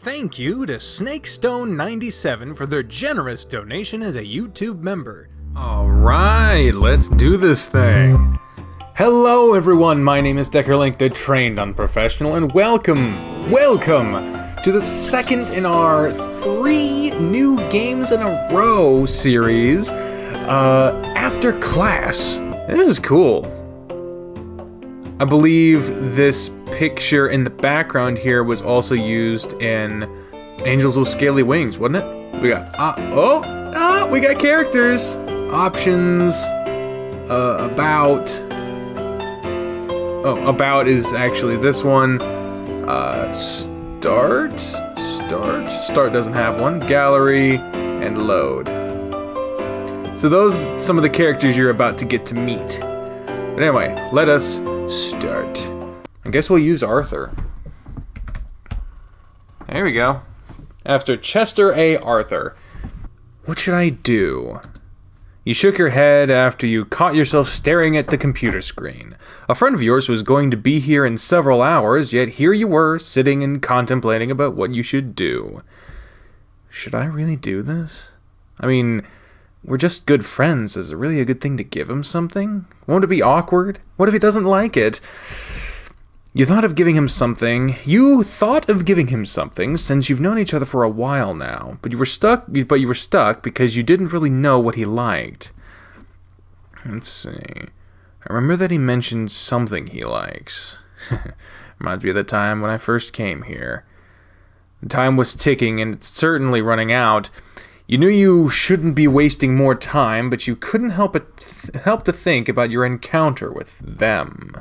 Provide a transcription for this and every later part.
thank you to SnakeStone97 for their generous donation as a YouTube member. Alright, let's do this thing. Hello everyone, my name is Deckerlink, the trained unprofessional, and welcome to the second in our 3 new games in a row series, after class. This is cool. I believe this picture in the background here was also used in Angels with Scaly Wings, wasn't it? We got, we got characters, options, about. Oh, about is actually this one. Start doesn't have one. Gallery and load. So those are some of the characters you're about to get to meet. But anyway, let us start. I guess we'll use Arthur. There we go. After Chester A. Arthur. What should I do? You shook your head after you caught yourself staring at the computer screen. A friend of yours was going to be here in several hours, yet here you were, sitting and contemplating about what you should do. Should I really do this? I mean, we're just good friends. Is it really a good thing to give him something? Won't it be awkward? What if he doesn't like it? You thought of giving him something since you've known each other for a while now, but you were stuck because you didn't really know what he liked. Let's see. I remember that he mentioned something he likes. Reminds me of the time when I first came here. The time was ticking and it's certainly running out. You knew you shouldn't be wasting more time, but you couldn't help to think about your encounter with them.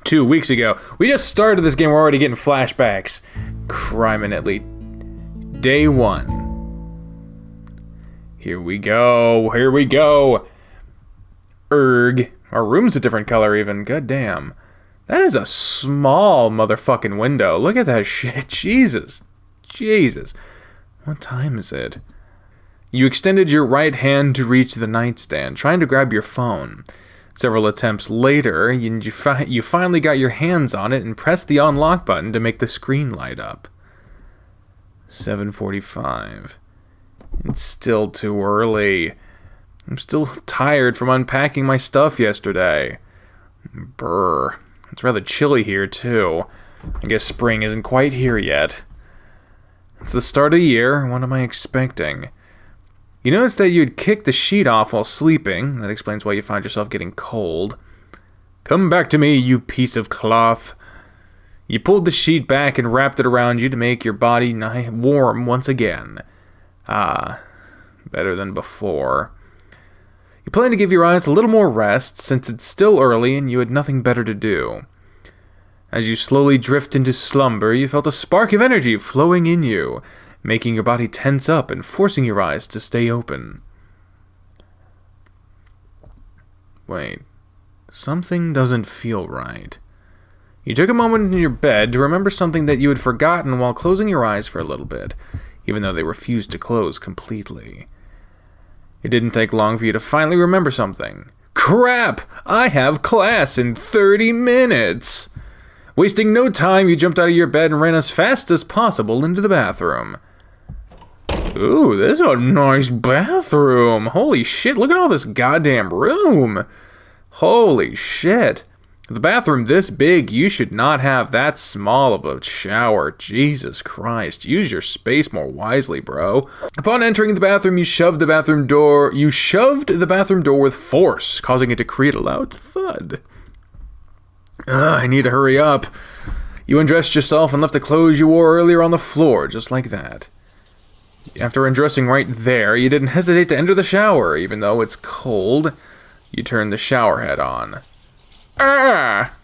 2 weeks ago. We just started this game, we're already getting flashbacks. Criminally. Day 1. Here we go. Erg. Our room's a different color even. God damn. That is a small motherfucking window. Look at that shit. Jesus. What time is it? You extended your right hand to reach the nightstand, trying to grab your phone. Several attempts later, you finally got your hands on it and pressed the unlock button to make the screen light up. 7:45. It's still too early. I'm still tired from unpacking my stuff yesterday. Brr. It's rather chilly here, too. I guess spring isn't quite here yet. It's the start of the year. What am I expecting? You noticed that you'd kicked the sheet off while sleeping. That explains why you found yourself getting cold. Come back to me, you piece of cloth. You pulled the sheet back and wrapped it around you to make your body warm once again. Ah, better than before. You plan to give your eyes a little more rest, since it's still early and you had nothing better to do. As you slowly drift into slumber, you felt a spark of energy flowing in you, making your body tense up and forcing your eyes to stay open. Wait, something doesn't feel right. You took a moment in your bed to remember something that you had forgotten while closing your eyes for a little bit, even though they refused to close completely. It didn't take long for you to finally remember something. Crap! I have class in 30 minutes! Wasting no time, you jumped out of your bed and ran as fast as possible into the bathroom. Ooh, this is a nice bathroom. Holy shit, look at all this goddamn room. Holy shit. The bathroom this big, you should not have that small of a shower. Jesus Christ, use your space more wisely, bro. Upon entering the bathroom, you shoved the bathroom door with force, causing it to create a loud thud. I need to hurry up. You undressed yourself and left the clothes you wore earlier on the floor, just like that. After undressing right there, you didn't hesitate to enter the shower, even though it's cold. You turned the shower head on. Ah!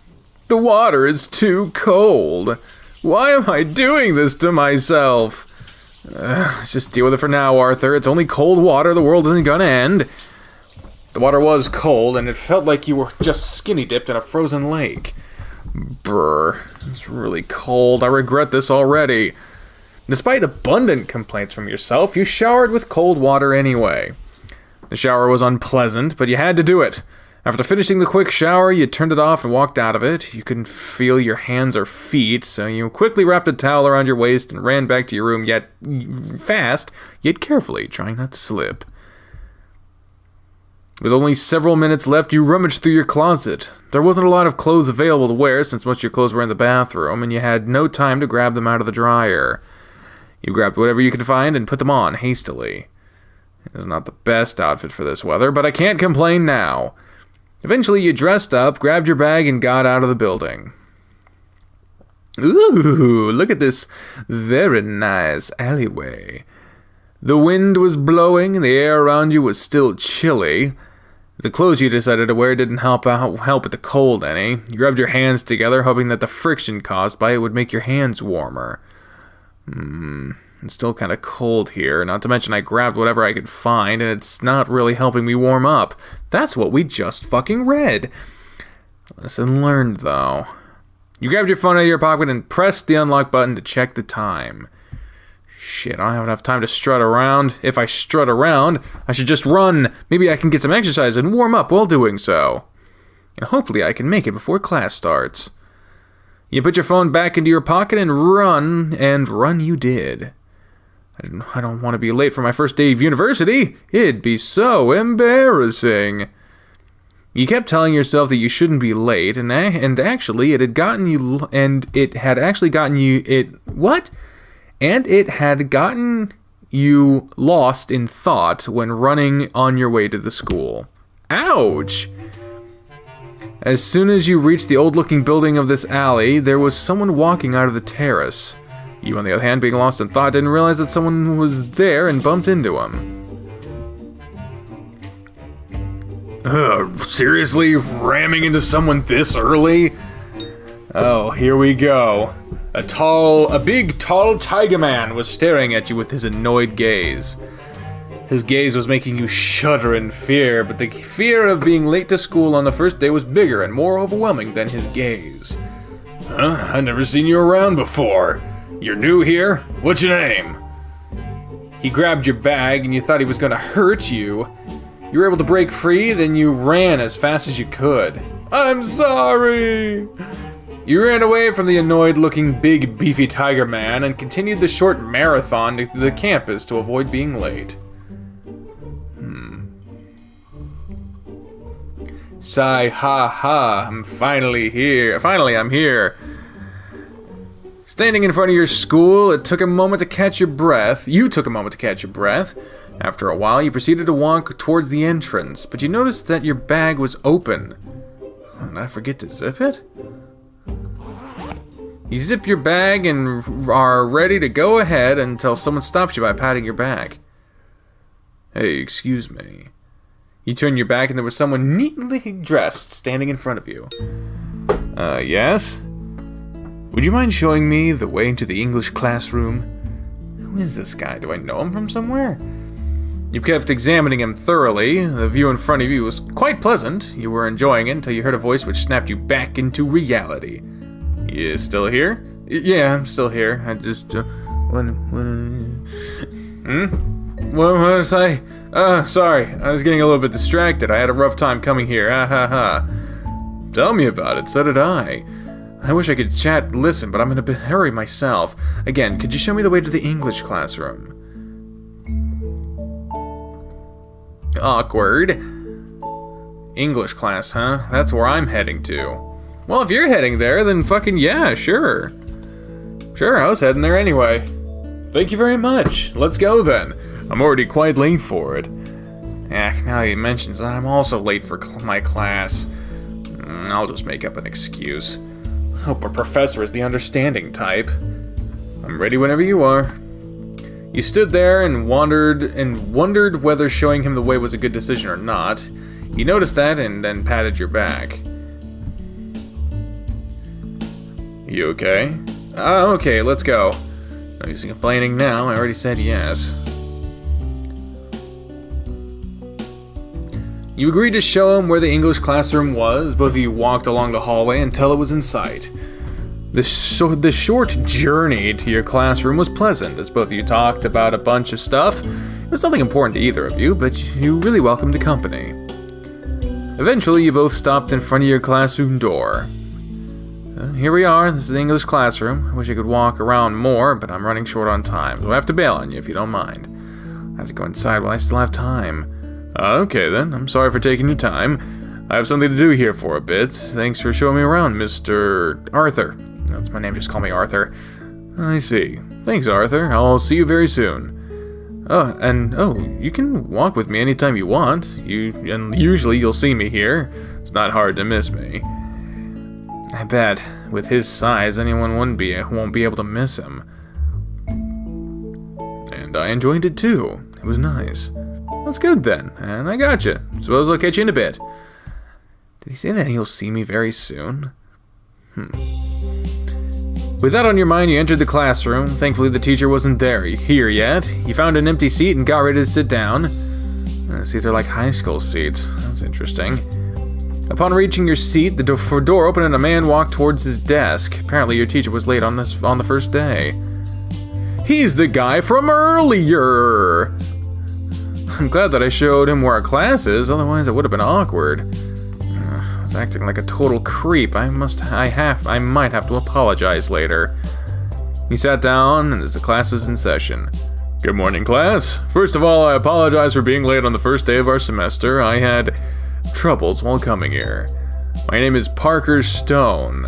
The water is too cold. Why am I doing this to myself? Let's just deal with it for now, Arthur. It's only cold water. The world isn't gonna end. The water was cold, and it felt like you were just skinny dipped in a frozen lake. Brr. It's really cold. I regret this already. Despite abundant complaints from yourself, you showered with cold water anyway. The shower was unpleasant, but you had to do it. After finishing the quick shower, you turned it off and walked out of it. You couldn't feel your hands or feet, so you quickly wrapped a towel around your waist and ran back to your room, yet fast, yet carefully, trying not to slip. With only several minutes left, you rummaged through your closet. There wasn't a lot of clothes available to wear since most of your clothes were in the bathroom, and you had no time to grab them out of the dryer. You grabbed whatever you could find and put them on hastily. It's not the best outfit for this weather, but I can't complain now. Eventually, you dressed up, grabbed your bag, and got out of the building. Ooh, look at this very nice alleyway. The wind was blowing, and the air around you was still chilly. The clothes you decided to wear didn't help with the cold any. You rubbed your hands together, hoping that the friction caused by it would make your hands warmer. It's still kind of cold here, not to mention I grabbed whatever I could find, and it's not really helping me warm up. That's what we just fucking read. Lesson learned, though. You grabbed your phone out of your pocket and pressed the unlock button to check the time. Shit, I don't have enough time to strut around. If I strut around, I should just run. Maybe I can get some exercise and warm up while doing so. And hopefully I can make it before class starts. You put your phone back into your pocket and run you did. I don't want to be late for my first day of university. It'd be so embarrassing. You kept telling yourself that you shouldn't be late, and actually it had gotten you, and it had actually gotten you, And it had gotten you lost in thought when running on your way to the school. Ouch! As soon as you reached the old-looking building of this alley, there was someone walking out of the terrace. You, on the other hand, being lost in thought, didn't realize that someone was there and bumped into him. Seriously? Ramming into someone this early? Oh, here we go. A big, tall tiger man was staring at you with his annoyed gaze. His gaze was making you shudder in fear, but the fear of being late to school on the first day was bigger and more overwhelming than his gaze. I've never seen you around before. You're new here? What's your name? He grabbed your bag and you thought he was going to hurt you. You were able to break free, then you ran as fast as you could. I'm sorry! You ran away from the annoyed-looking big beefy tiger man and continued the short marathon to the campus to avoid being late. Sigh, ha ha, I'm finally here. Finally, I'm here. Standing in front of your school, it took a moment to catch your breath. You took a moment to catch your breath. After a while, you proceeded to walk towards the entrance, but you noticed that your bag was open. Did I forget to zip it? You zip your bag and are ready to go ahead until someone stops you by patting your back. Hey, excuse me. You turn your back and there was someone neatly dressed standing in front of you. Yes? Would you mind showing me the way into the English classroom? Who is this guy? Do I know him from somewhere? You kept examining him thoroughly. The view in front of you was quite pleasant. You were enjoying it until you heard a voice which snapped you back into reality. You still here? Yeah, I'm still here. I just, What did I say? Sorry. I was getting a little bit distracted. I had a rough time coming here. Ha ha ha. Tell me about it. So did I. I wish I could chat and listen, but I'm in a hurry myself. Again, could you show me the way to the English classroom? Awkward. English class, huh? That's where I'm heading to. Well, if you're heading there, then fucking yeah, sure. Sure, I was heading there anyway. Thank you very much. Let's go then. I'm already quite late for it. Now you mention that I'm also late for my class. I'll just make up an excuse. Hope our professor is the understanding type. I'm ready whenever you are. You stood there and wondered whether showing him the way was a good decision or not. He noticed that and then patted your back. You okay? Okay, let's go. No use in complaining now, I already said yes. You agreed to show him where the English classroom was. Both of you walked along the hallway until it was in sight. The short journey to your classroom was pleasant, as both of you talked about a bunch of stuff. It was nothing important to either of you, but you really welcomed the company. Eventually, you both stopped in front of your classroom door. Here we are. This is the English classroom. I wish I could walk around more, but I'm running short on time, so I have to bail on you if you don't mind. I have to go inside while I still have time. Okay then. I'm sorry for taking your time. I have something to do here for a bit. Thanks for showing me around, Mr. Arthur. That's my name, just call me Arthur. I see. Thanks, Arthur. I'll see you very soon. You can walk with me anytime you want. And usually you'll see me here. It's not hard to miss me. I bet, with his size, anyone won't be able to miss him. And I enjoyed it too. It was nice. That's good then, and I got you. Suppose I'll catch you in a bit. Did he say that he'll see me very soon? With that on your mind, you entered the classroom. Thankfully, the teacher wasn't here yet. You found an empty seat and got ready to sit down. Seats are like high school seats. That's interesting. Upon reaching your seat, the door opened and a man walked towards his desk. Apparently, your teacher was late on the first day. He's the guy from earlier! I'm glad that I showed him where our class is, otherwise it would have been awkward. I was acting like a total creep. I might have to apologize later. He sat down, and as the class was in session. Good morning, class. First of all, I apologize for being late on the first day of our semester. I had troubles while coming here. My name is Parker Stone.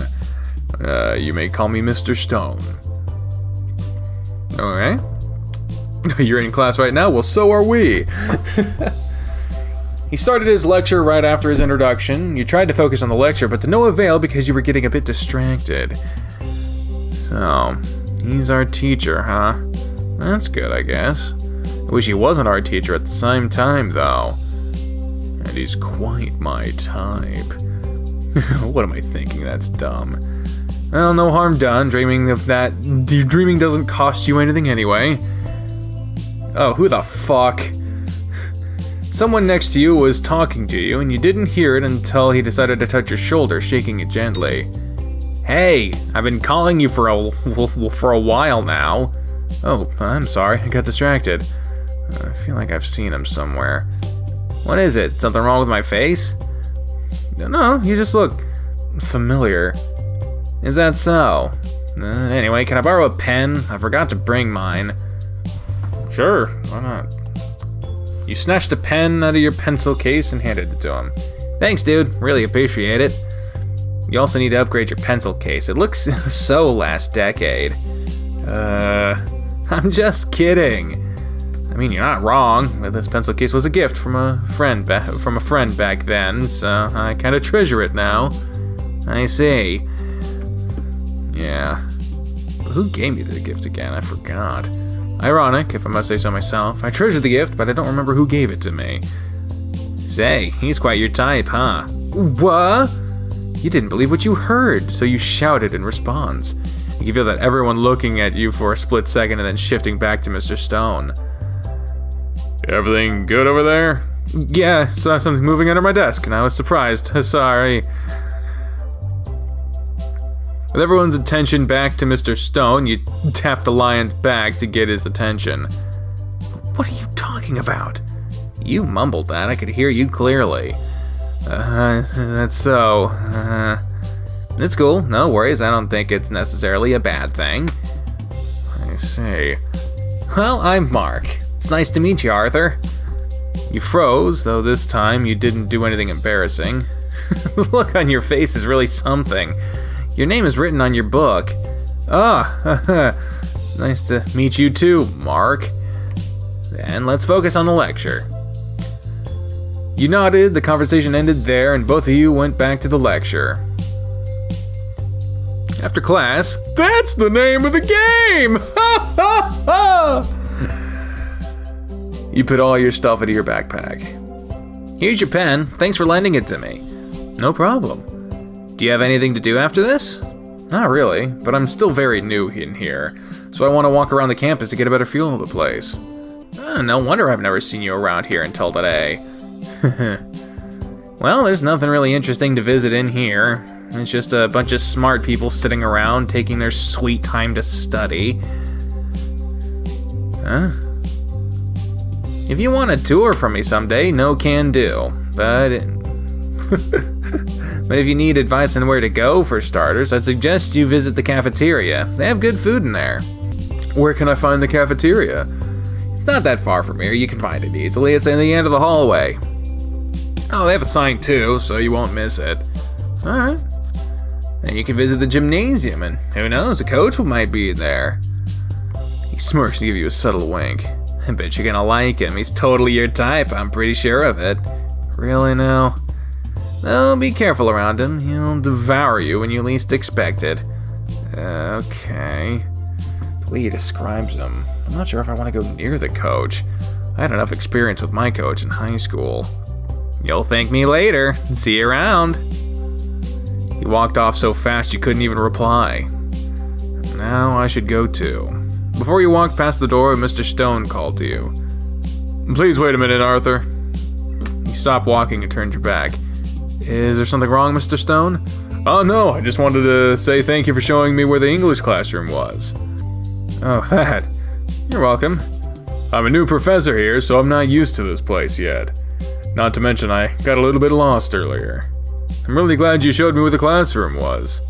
You may call me Mr. Stone. Alright. You're in class right now? Well, so are we. He started his lecture right after his introduction. You tried to focus on the lecture, but to no avail because you were getting a bit distracted. So, he's our teacher, huh? That's good, I guess. I wish he wasn't our teacher at the same time, though. And he's quite my type. What am I thinking? That's dumb. Well, no harm done. Dreaming doesn't cost you anything anyway. Oh, who the fuck? Someone next to you was talking to you, and you didn't hear it until he decided to touch your shoulder, shaking it gently. Hey, I've been calling you for a while now. Oh, I'm sorry, I got distracted. I feel like I've seen him somewhere. What is it? Something wrong with my face? No, you just look familiar. Is that so? Anyway, can I borrow a pen? I forgot to bring mine. Sure, why not? You snatched a pen out of your pencil case and handed it to him. Thanks, dude. Really appreciate it. You also need to upgrade your pencil case. It looks so last decade. I'm just kidding. I mean, you're not wrong. This pencil case was a gift from a friend back then, so I kind of treasure it now. I see. Yeah. Who gave me the gift again? I forgot. Ironic, if I must say so myself. I treasure the gift, but I don't remember who gave it to me. Say, he's quite your type, huh? What? You didn't believe what you heard, so you shouted in response. You can feel that everyone looking at you for a split second and then shifting back to Mr. Stone. Everything good over there? Yeah, saw something moving under my desk, and I was surprised. Sorry. With everyone's attention back to Mr. Stone, you tap the lion's back to get his attention. What are you talking about? You mumbled that. I could hear you clearly. That's so. It's cool. No worries. I don't think it's necessarily a bad thing. I see. Well, I'm Mark. It's nice to meet you, Arthur. You froze, though this time you didn't do anything embarrassing. The look on your face is really something. Your name is written on your book. It's nice to meet you too, Mark. Then let's focus on the lecture. You nodded, the conversation ended there, and both of you went back to the lecture. After class, that's the name of the game! Ha ha ha! You put all your stuff into your backpack. Here's your pen. Thanks for lending it to me. No problem. Do you have anything to do after this? Not really, but I'm still very new in here, so I want to walk around the campus to get a better feel of the place. No wonder I've never seen you around here until today. Well, there's nothing really interesting to visit in here. It's just a bunch of smart people sitting around taking their sweet time to study. Huh? If you want a tour from me someday, no can do. But But if you need advice on where to go for starters, I'd suggest you visit the cafeteria. They have good food in there. Where can I find the cafeteria? It's not that far from here. You can find it easily. It's in the end of the hallway. Oh, they have a sign too, so you won't miss it. Alright. Then you can visit the gymnasium, and who knows, a coach might be there. He smirks to give you a subtle wink. I bet you're gonna like him. He's totally your type, I'm pretty sure of it. Really now? Though, be careful around him. He'll devour you when you least expect it. Okay. The way he describes him, I'm not sure if I want to go near the coach. I had enough experience with my coach in high school. You'll thank me later. See you around. He walked off so fast you couldn't even reply. Now I should go too. Before you walked past the door, Mr. Stone called to you. Please wait a minute, Arthur. You stopped walking and turned your back. Is there something wrong, Mr. Stone? Oh no, I just wanted to say thank you for showing me where the English classroom was. Oh, that. You're welcome. I'm a new professor here, so I'm not used to this place yet. Not to mention I got a little bit lost earlier. I'm really glad you showed me where the classroom was.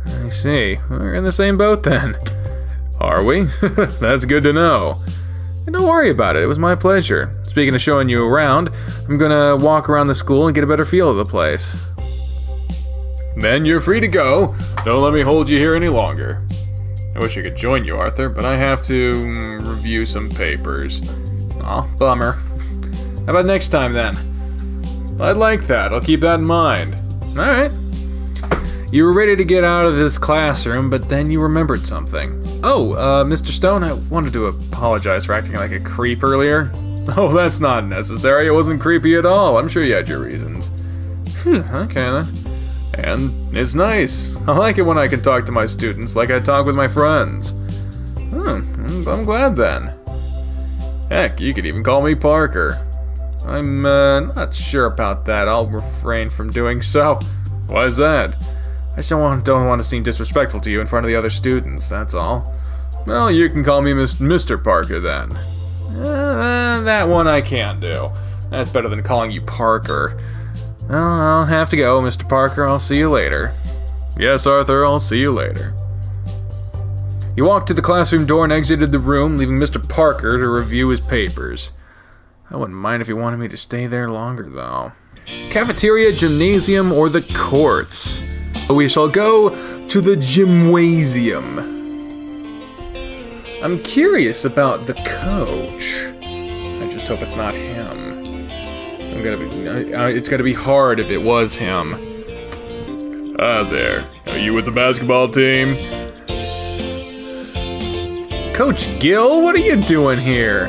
I see. We're in the same boat then. Are we? That's good to know. And don't worry about it. It was my pleasure. Speaking of showing you around, I'm gonna walk around the school and get a better feel of the place. Then you're free to go. Don't let me hold you here any longer. I wish I could join you, Arthur, but I have to review some papers. Aw, bummer. How about next time then? I'd like that. I'll keep that in mind. Alright. You were ready to get out of this classroom, but then you remembered something. Oh, Mr. Stone, I wanted to apologize for acting like a creep earlier. Oh, that's not necessary. It wasn't creepy at all. I'm sure you had your reasons. Okay then. And it's nice. I like it when I can talk to my students like I talk with my friends. I'm glad then. Heck, you could even call me Parker. I'm not sure about that. I'll refrain from doing so. Why's that? I just don't want to seem disrespectful to you in front of the other students, that's all. Well, you can call me Mr. Parker then. That one I can do. That's better than calling you Parker. Well, I'll have to go, Mr. Parker. I'll see you later. Yes, Arthur, I'll see you later. You walked to the classroom door and exited the room, leaving Mr. Parker to review his papers. I wouldn't mind if he wanted me to stay there longer, though. Cafeteria, gymnasium, or the courts? We shall go to the gymnasium. I'm curious about the coach. I just hope it's not him. It's gonna be hard if it was him. Ah, there. Are you with the basketball team? Coach Gill, what are you doing here?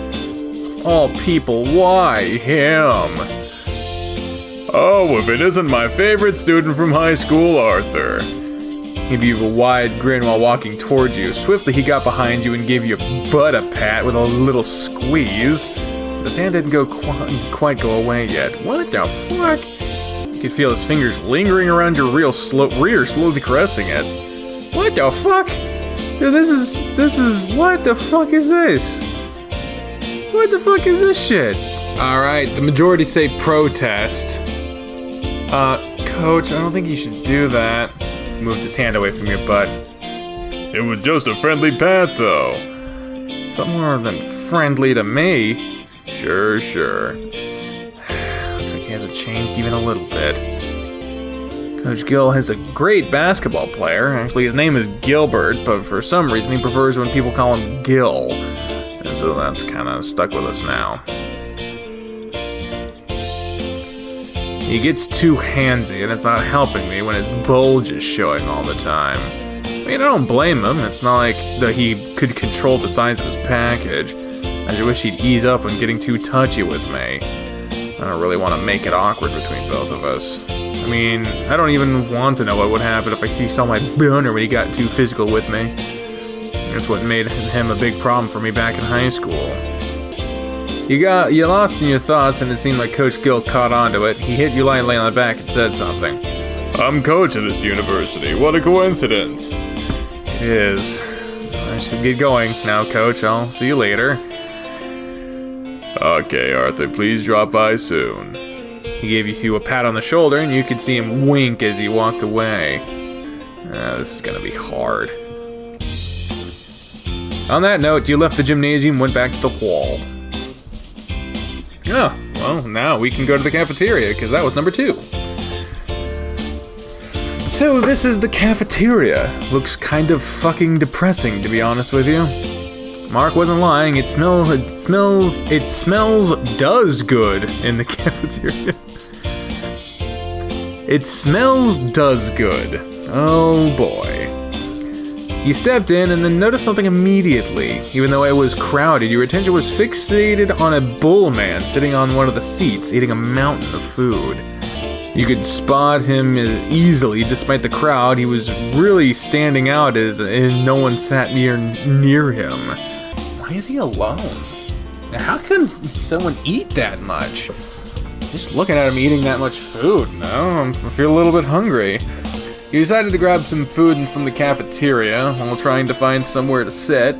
Of all people, why him? Oh, if it isn't my favorite student from high school, Arthur. He gave you a wide grin while walking towards you. Swiftly, he got behind you and gave you a butt a pat with a little squeeze. His hand didn't quite go away yet. What the fuck? You could feel his fingers lingering around your rear, slowly caressing it. What the fuck? Dude, this is, what the fuck is this? What the fuck is this shit? Alright, the majority say protest. Coach, I don't think you should do that. He moved his hand away from your butt. It was just a friendly pat, though. Felt more than friendly to me. Sure. Looks like he hasn't changed even a little bit. Coach Gill is a great basketball player. Actually, his name is Gilbert, but for some reason he prefers when people call him Gill. And so that's kind of stuck with us now. He gets too handsy, and it's not helping me when his bulge is showing all the time. I mean, I don't blame him. It's not like that he could control the size of his package. I just wish he'd ease up on getting too touchy with me. I don't really want to make it awkward between both of us. I mean, I don't even want to know what would happen if he saw my boner when he got too physical with me. That's what made him a big problem for me back in high school. You lost in your thoughts, and it seemed like Coach Gill caught onto it. He hit you lightly on the back and said something. I'm coach of this university. What a coincidence. It is. I should get going now, Coach. I'll see you later. Okay, Arthur, please drop by soon. He gave you a pat on the shoulder, and you could see him wink as he walked away. This is gonna be hard. On that note, you left the gymnasium and went back to the hall. Oh, well, now we can go to the cafeteria, because that was number 2. So this is the cafeteria. Looks kind of fucking depressing, to be honest with you. Mark wasn't lying. It smells does good in the cafeteria. It smells does good. Oh boy. You stepped in and then noticed something immediately. Even though it was crowded, your attention was fixated on a bull man sitting on one of the seats, eating a mountain of food. You could spot him easily despite the crowd. He was really standing out and no one sat near him. Why is he alone? How can someone eat that much? Just looking at him eating that much food, I feel a little bit hungry. You decided to grab some food from the cafeteria while trying to find somewhere to sit.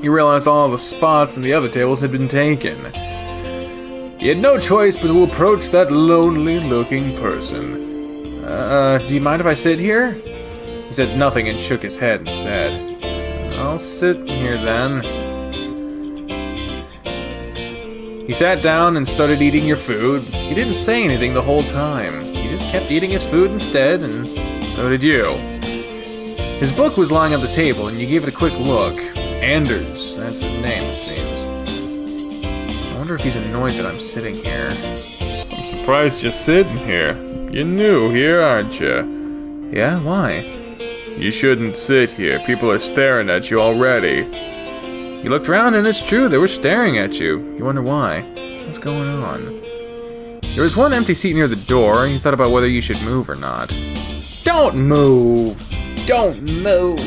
You realized all the spots and the other tables had been taken. You had no choice but to approach that lonely-looking person. Do you mind if I sit here? He said nothing and shook his head instead. I'll sit here then. He sat down and started eating your food. He didn't say anything the whole time. He just kept eating his food instead, and so did you. His book was lying on the table, and you gave it a quick look. Anders, that's his name, it seems. I wonder if he's annoyed that I'm sitting here. I'm surprised you're sitting here. You're new here, aren't you? Yeah, why? You shouldn't sit here. People are staring at you already. You looked around and it's true, they were staring at you. You wonder why. What's going on? There was one empty seat near the door, and you thought about whether you should move or not. Don't move! Don't move!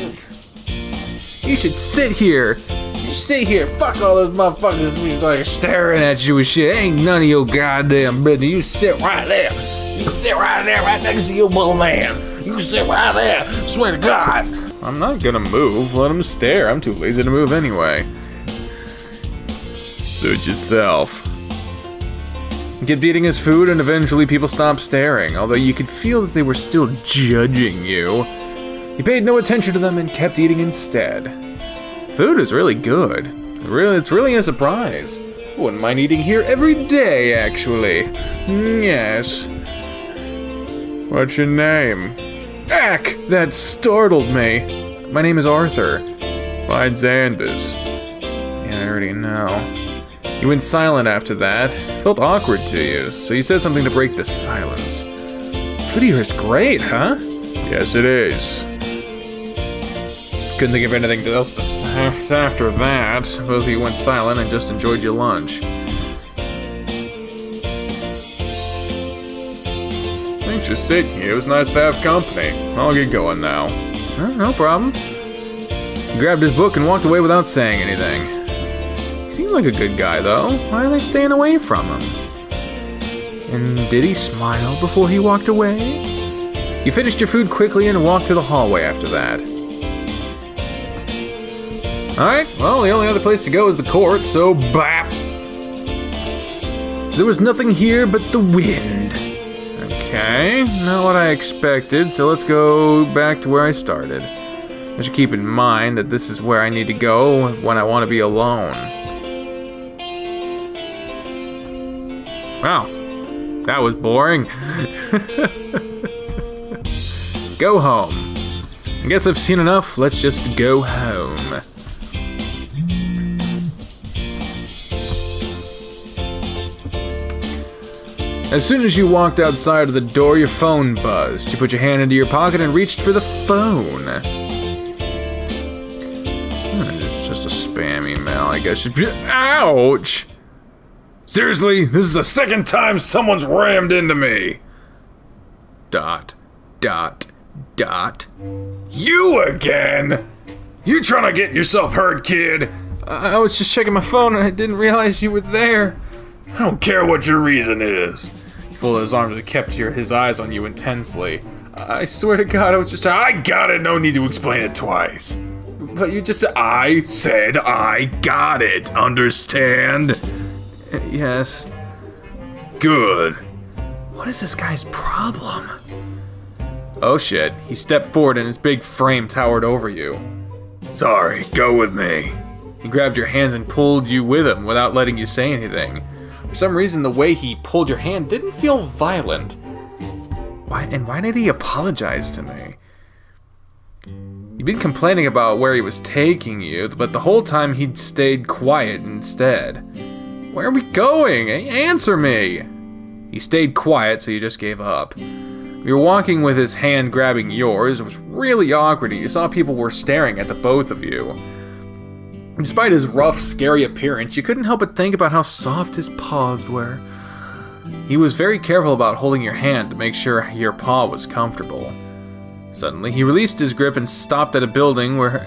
You should sit here! You sit here! Fuck all those motherfuckers like staring at you and shit. Ain't none of your goddamn business. You sit right there! You sit right there, right next to your bull man! You sit right there! Swear to God! I'm not gonna move. Let him stare. I'm too lazy to move anyway. Suit yourself. He kept eating his food, and eventually people stopped staring, although you could feel that they were still judging you. You paid no attention to them and kept eating instead. Food is really good. It's really a surprise. I wouldn't mind eating here every day, actually. Yes. What's your name? Ack! That startled me. My name is Arthur. Mine's Anders. Yeah, I already know. You went silent after that. It felt awkward to you, so you said something to break the silence. Food here is great, huh? Yes, it is. Couldn't think of anything else to say after that. Both of you went silent and just enjoyed your lunch. Thanks for sitting here. It was nice to have company. I'll get going now. No problem. He grabbed his book and walked away without saying anything. He seemed like a good guy, though. Why are they staying away from him? And did he smile before he walked away? You finished your food quickly and walked to the hallway after that. Alright, well, the only other place to go is the court, so bap! There was nothing here but the wind. Okay, not what I expected, so let's go back to where I started. I should keep in mind that this is where I need to go when I want to be alone. Wow, that was boring. Go home. I guess I've seen enough, let's just go home. As soon as you walked outside of the door, your phone buzzed. You put your hand into your pocket and reached for the phone. It's just a spam email, I guess. Ouch! Seriously, this is the second time someone's rammed into me. ... You again? You trying to get yourself hurt, kid? I was just checking my phone and I didn't realize you were there. I don't care what your reason is. He folded his arms and kept his eyes on you intensely. I swear to God, I was just... I got it, no need to explain it twice. But you just... I said I got it, understand? Yes. Good. What is this guy's problem? Oh shit, he stepped forward and his big frame towered over you. Sorry, go with me. He grabbed your hands and pulled you with him without letting you say anything. For some reason, the way he pulled your hand didn't feel violent. Why did he apologize to me? You'd been complaining about where he was taking you, but the whole time he'd stayed quiet instead. Where are we going? Answer me! He stayed quiet, so you just gave up. You were walking with his hand grabbing yours. It was really awkward. You saw people were staring at the both of you. Despite his rough, scary appearance, you couldn't help but think about how soft his paws were. He was very careful about holding your hand to make sure your paw was comfortable. Suddenly, he released his grip and stopped at a building where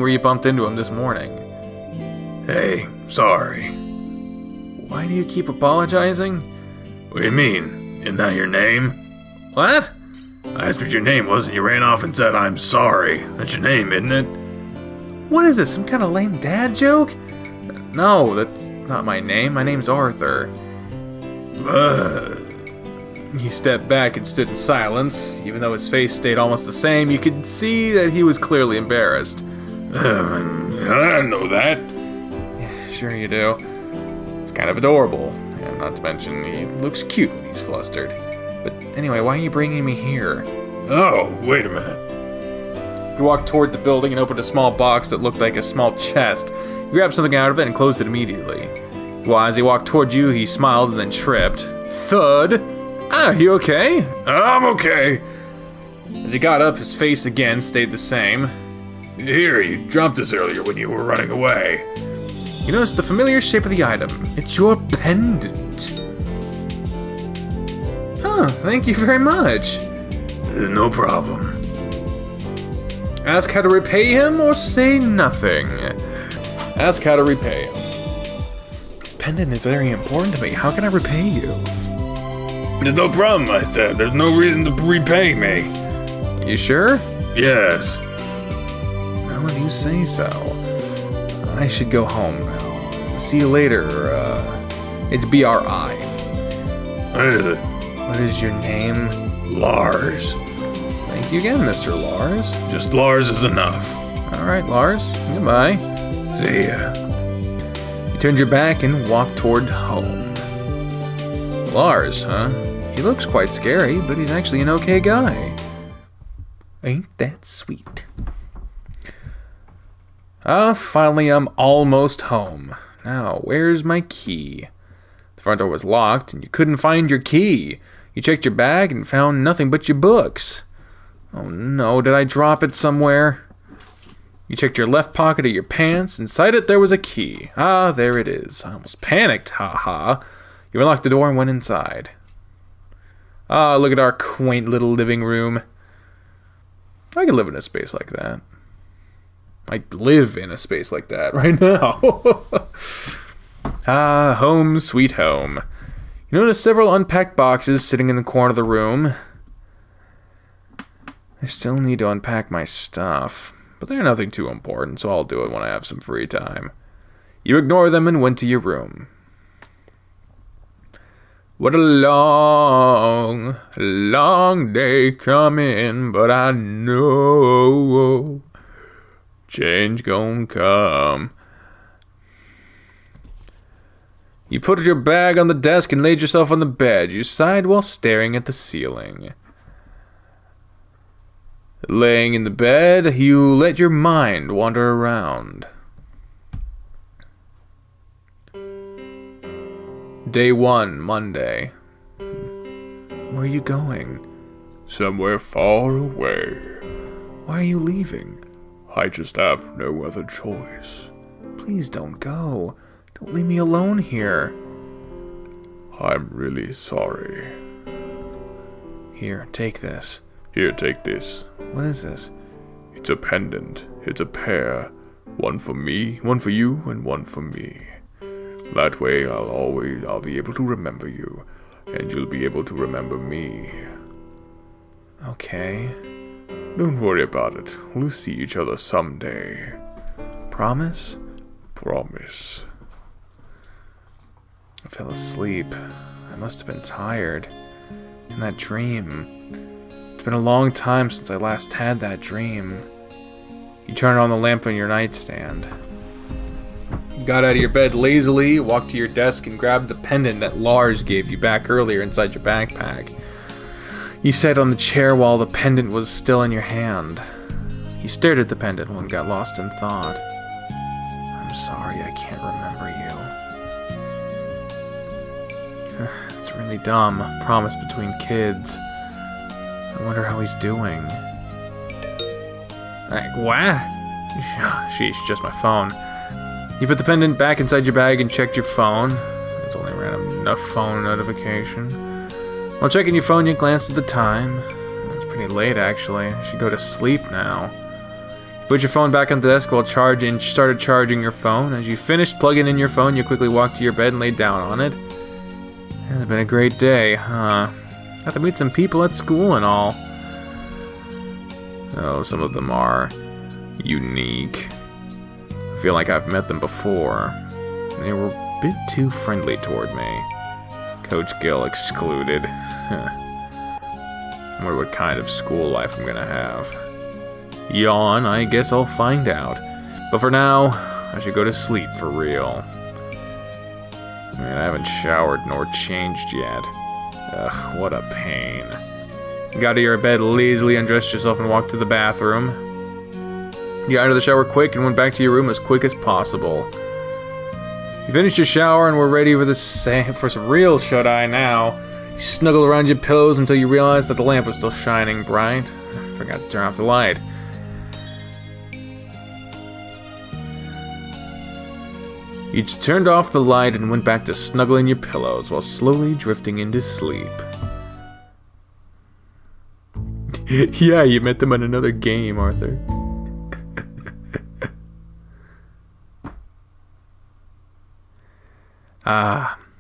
you bumped into him this morning. Hey, sorry. Why do you keep apologizing? What do you mean? Isn't that your name? What? I asked what your name was and you ran off and said, I'm sorry. That's your name, isn't it? What is this, some kind of lame dad joke? No, that's not my name. My name's Arthur. He stepped back and stood in silence. Even though his face stayed almost the same, you could see that he was clearly embarrassed. I know that. Yeah, sure you do. It's kind of adorable. And not to mention, he looks cute when he's flustered. But anyway, why are you bringing me here? Oh, wait a minute. He walked toward the building and opened a small box that looked like a small chest. He grabbed something out of it and closed it immediately. Well, as he walked toward you, he smiled and then tripped. Thud! Ah, you okay? I'm okay. As he got up, his face again stayed the same. Here, you dropped this earlier when you were running away. You noticed the familiar shape of the item. It's your pendant. Oh, thank you very much. No problem. Ask how to repay him or say nothing. Ask how to repay him. This pendant is very important to me. How can I repay you? There's no problem, I said. There's no reason to repay me. You sure? Yes. Well, if you say so. I should go home now. See you later. It's B-R-I. What is it? What is your name? Lars. Thank you again, Mr. Lars. Just Lars is enough. All right, Lars. Goodbye. See ya. You turned your back and walked toward home. Lars, huh? He looks quite scary, but he's actually an okay guy. Ain't that sweet? Finally I'm almost home. Now, where's my key? The front door was locked, and you couldn't find your key. You checked your bag and found nothing but your books. Oh no, did I drop it somewhere? You checked your left pocket of your pants. Inside it, there was a key. Ah, there it is. I almost panicked, ha. You unlocked the door and went inside. Ah, look at our quaint little living room. I could live in a space like that. I live in a space like that right now. Ah, home sweet home. You notice several unpacked boxes sitting in the corner of the room. I still need to unpack my stuff, but they're nothing too important, so I'll do it when I have some free time. You ignore them and went to your room. What a long, long day coming, but I know change gon' come. You put your bag on the desk and laid yourself on the bed. You sighed while staring at the ceiling. Laying in the bed, you let your mind wander around. Day 1, Monday. Where are you going? Somewhere far away. Why are you leaving? I just have no other choice. Please don't go. Don't leave me alone here. I'm really sorry. Here, take this. Here, take this. What is this? It's a pendant. It's a pair. One for me, one for you, and one for me. That way I'll be able to remember you, and you'll be able to remember me. Okay. Don't worry about it. We'll see each other someday. Promise? Promise. I fell asleep. must have been tired. In that dream. It's been a long time since I last had that dream. You turned on the lamp on your nightstand. You got out of your bed lazily, walked to your desk, and grabbed the pendant that Lars gave you back earlier inside your backpack. You sat on the chair while the pendant was still in your hand. You stared at the pendant and got lost in thought. I'm sorry, I can't remember you. It's really dumb. A promise between kids. I wonder how he's doing. Like, what? Sheesh, just my phone. You put the pendant back inside your bag and checked your phone. It's only a random phone notification. While checking your phone, you glanced at the time. It's pretty late, actually. I should go to sleep now. You put your phone back on the desk while started charging your phone. As you finished plugging in your phone, you quickly walked to your bed and laid down on it. It's been a great day, huh? Got to meet some people at school and all. Oh, some of them are unique. I feel like I've met them before. They were a bit too friendly toward me. Coach Gill excluded. I wonder what kind of school life I'm gonna have. Yawn, I guess I'll find out. But for now, I should go to sleep for real. I haven't showered nor changed yet. Ugh, what a pain. You got out of your bed lazily, undressed yourself, and walked to the bathroom. You got out of the shower quick and went back to your room as quick as possible. You finished your shower and were ready for some real shut-eye now. You snuggled around your pillows until you realized that the lamp was still shining bright. Forgot to turn off the light. You turned off the light and went back to snuggling your pillows while slowly drifting into sleep. Yeah, you met them on another game, Arthur.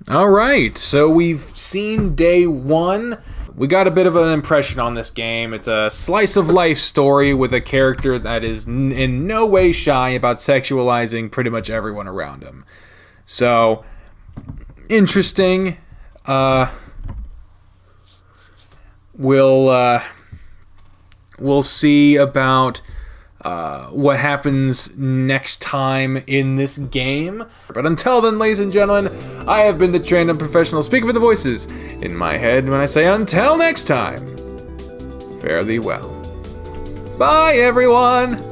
Alright, so we've seen day one. We got a bit of an impression on this game. It's a slice of life story with a character that is in no way shy about sexualizing pretty much everyone around him. So, interesting. We'll see about what happens next time in this game. But until then, ladies and gentlemen, I have been the trained and professional speaker for the voices in my head when I say until next time, fare thee well. Bye, everyone!